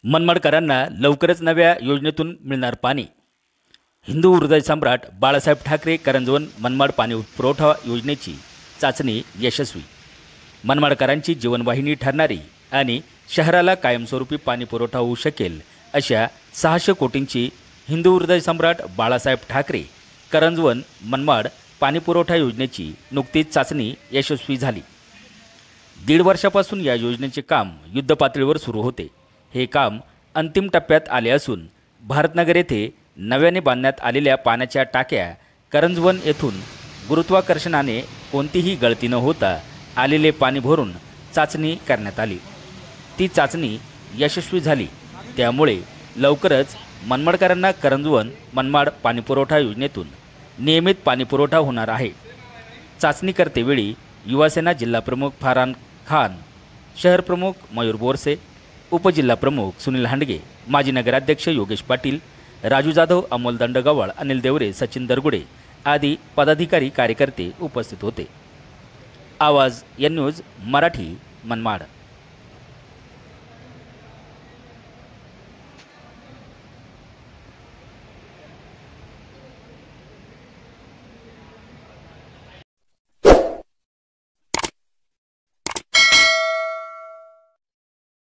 मनमाडकरांना लवकरच नव्या योजनेतून मिळणार पाणी। हिंदू हृदय सम्राट बाळासाहेब ठाकरे करंजवन मनमाड पाणी पुरवठा योजनेची चाचणी यशस्वी। मनमाडकरांची जीवनवाहिनी ठरणारी आणि शहराला कायमस्वरूपी पाणी पुरवठा होऊ शकेल अशा 600 कोटींची हिंदू हृदय सम्राट बाळासाहेब ठाकरे करंजवन मनमाड पाणी पुरवठा योजनेची नुकतीच चाचणी यशस्वी झाली। 1.5 वर्षापासून या योजनेचे काम युद्धपातळीवर सुरू होते। हे काम अंतिम टप्प्यात आले असून भारतनगर येथे नव्याने बांधण्यात आलेल्या पाण्याच्या टाक्या करंजवन येथून गुरुत्वाकर्षणाने कोणतीही गळती न होता आलेले पाणी भरून चाचणी करण्यात आली। ती चाचणी यशस्वी झाली, त्यामुळे लवकरच मनमाडकरांना करंजवन मनमाड पाणीपुरवठा योजनेतून नियमित पाणीपुरवठा होणार आहे। चाचणी करतेवेळी युवासेना जिल्हाप्रमुख फरहान खान, शहर प्रमुख मयूर बोरसे, उपजिल्हाप्रमुख सुनील हांडगे, माजी नगराध्यक्ष योगेश पाटील, राजू जाधव, अमोल दंडगवाळ, अनिल देवरे, सचिन दरगुडे आदी पदाधिकारी कार्यकर्ते उपस्थित होते। आवाज एन न्यूज मराठी, मनमाड।